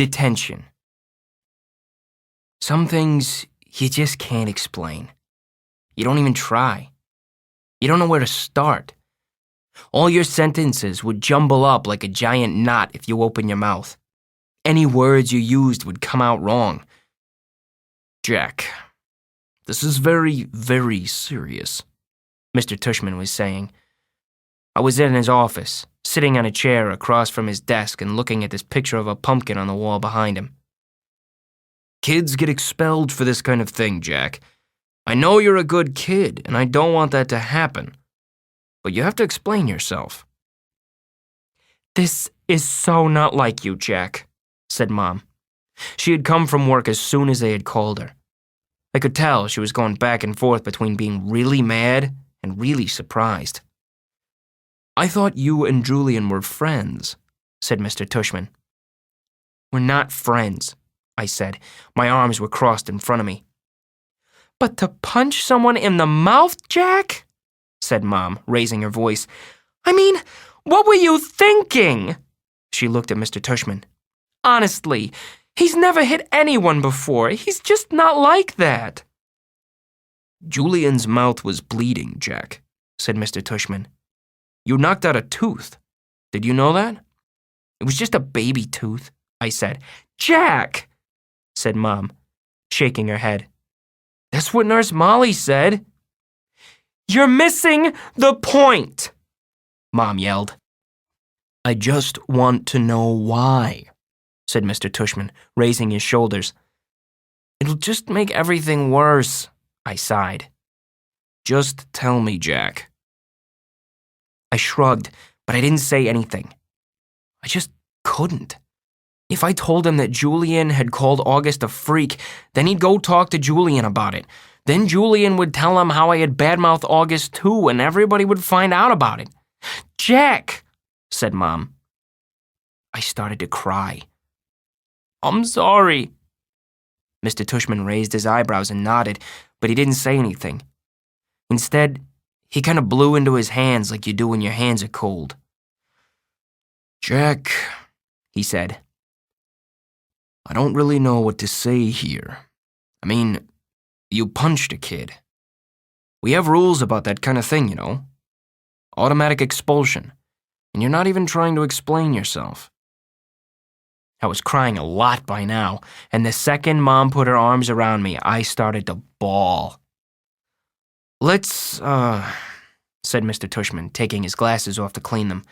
Detention. Some things you just can't explain. You don't even try. You don't know where to start. All your sentences would jumble up like a giant knot if you open your mouth. Any words you used would come out wrong. Jack, this is very, very serious, Mr. Tushman was saying. I was in his office, sitting on a chair across from his desk and looking at this picture of a pumpkin on the wall behind him. Kids get expelled for this kind of thing, Jack. I know you're a good kid, and I don't want that to happen. But you have to explain yourself. This is so not like you, Jack, said Mom. She had come from work as soon as they had called her. I could tell she was going back and forth between being really mad and really surprised. I thought you and Julian were friends, said Mr. Tushman. We're not friends, I said. My arms were crossed in front of me. But to punch someone in the mouth, Jack? Said Mom, raising her voice. I mean, what were you thinking? She looked at Mr. Tushman. Honestly, he's never hit anyone before. He's just not like that. Julian's mouth was bleeding, Jack, said Mr. Tushman. You knocked out a tooth. Did you know that? It was just a baby tooth, I said. Jack, said Mom, shaking her head. That's what Nurse Molly said. You're missing the point, Mom yelled. I just want to know why, said Mr. Tushman, raising his shoulders. It'll just make everything worse, I sighed. Just tell me, Jack. I shrugged, but I didn't say anything. I just couldn't. If I told him that Julian had called August a freak, then he'd go talk to Julian about it. Then Julian would tell him how I had badmouthed August too, and everybody would find out about it. Jack, said Mom. I started to cry. I'm sorry. Mr. Tushman raised his eyebrows and nodded, but he didn't say anything. Instead, he kind of blew into his hands like you do when your hands are cold. Jack, he said, I don't really know what to say here. I mean, you punched a kid. We have rules about that kind of thing, you know. Automatic expulsion. And you're not even trying to explain yourself. I was crying a lot by now, and the second Mom put her arms around me, I started to bawl. Let's, said Mr. Tushman, taking his glasses off to clean them.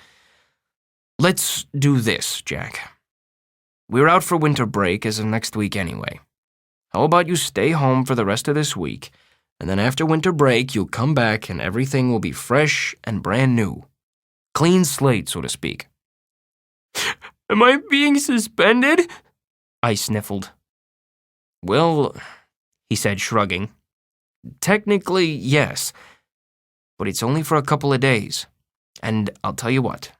Let's do this, Jack. We're out for winter break as of next week anyway. How about you stay home for the rest of this week, and then after winter break, you'll come back and everything will be fresh and brand new. Clean slate, so to speak. Am I being suspended? I sniffled. Well, he said, shrugging. Technically, yes, but it's only for a couple of days. And I'll tell you what,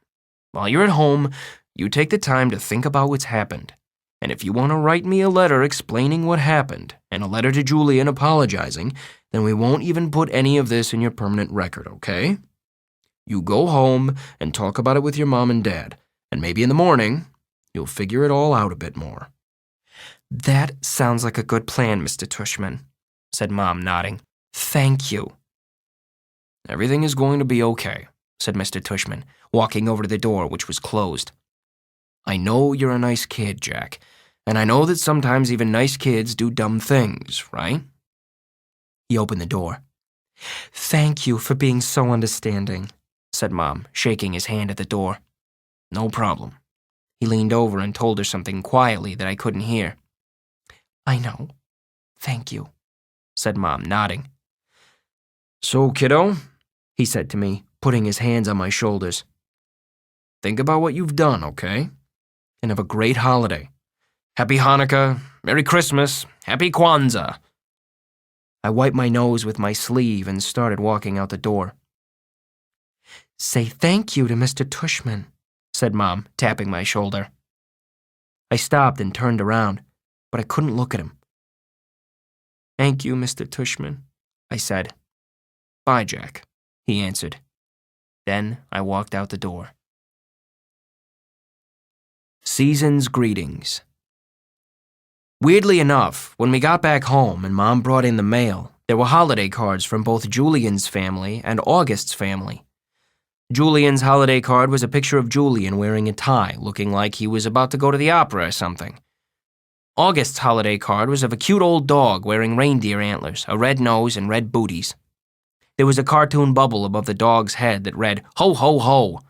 while you're at home, you take the time to think about what's happened. And if you want to write me a letter explaining what happened, and a letter to Julian apologizing, then we won't even put any of this in your permanent record, okay? You go home and talk about it with your mom and dad, and maybe in the morning, you'll figure it all out a bit more. That sounds like a good plan, Mr. Tushman, said Mom, nodding. Thank you. Everything is going to be okay, said Mr. Tushman, walking over to the door, which was closed. I know you're a nice kid, Jack, and I know that sometimes even nice kids do dumb things, right? He opened the door. Thank you for being so understanding, said Mom, shaking his hand at the door. No problem. He leaned over and told her something quietly that I couldn't hear. I know. Thank you, said Mom, nodding. So, kiddo, he said to me, putting his hands on my shoulders. Think about what you've done, okay? And have a great holiday. Happy Hanukkah, Merry Christmas, Happy Kwanzaa. I wiped my nose with my sleeve and started walking out the door. Say thank you to Mr. Tushman, said Mom, tapping my shoulder. I stopped and turned around, but I couldn't look at him. Thank you, Mr. Tushman, I said. Bye, Jack, he answered. Then I walked out the door. Season's greetings. Weirdly enough, when we got back home and Mom brought in the mail, there were holiday cards from both Julian's family and August's family. Julian's holiday card was a picture of Julian wearing a tie, looking like he was about to go to the opera or something. August's holiday card was of a cute old dog wearing reindeer antlers, a red nose, and red booties. There was a cartoon bubble above the dog's head that read, "Ho, ho, ho."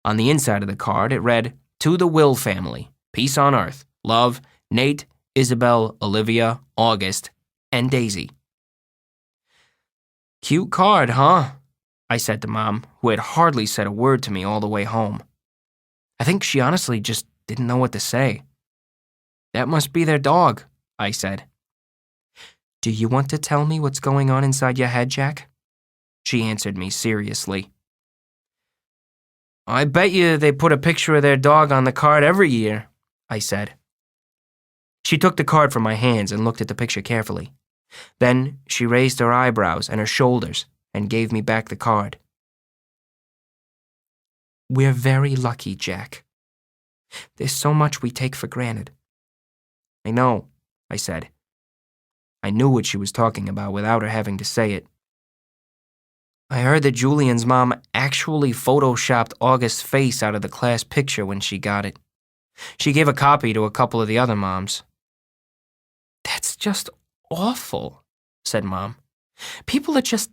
On the inside of the card, it read, "To the Will family, peace on earth, love, Nate, Isabel, Olivia, August, and Daisy." "Cute card, huh?" I said to Mom, who had hardly said a word to me all the way home. I think she honestly just didn't know what to say. "That must be their dog," I said. "Do you want to tell me what's going on inside your head, Jack?" She answered me seriously. "I bet you they put a picture of their dog on the card every year," I said. She took the card from my hands and looked at the picture carefully. Then she raised her eyebrows and her shoulders and gave me back the card. "We're very lucky, Jack. There's so much we take for granted." "I know," I said. I knew what she was talking about without her having to say it. I heard that Julian's mom actually photoshopped August's face out of the class picture when she got it. She gave a copy to a couple of the other moms. "That's just awful," said Mom. "People are just...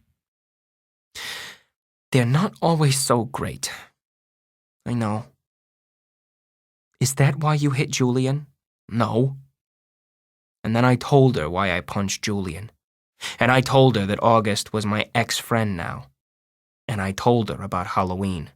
they're not always so great." "I know." "Is that why you hit Julian?" "No." And then I told her why I punched Julian. And I told her that August was my ex-friend now. And I told her about Halloween.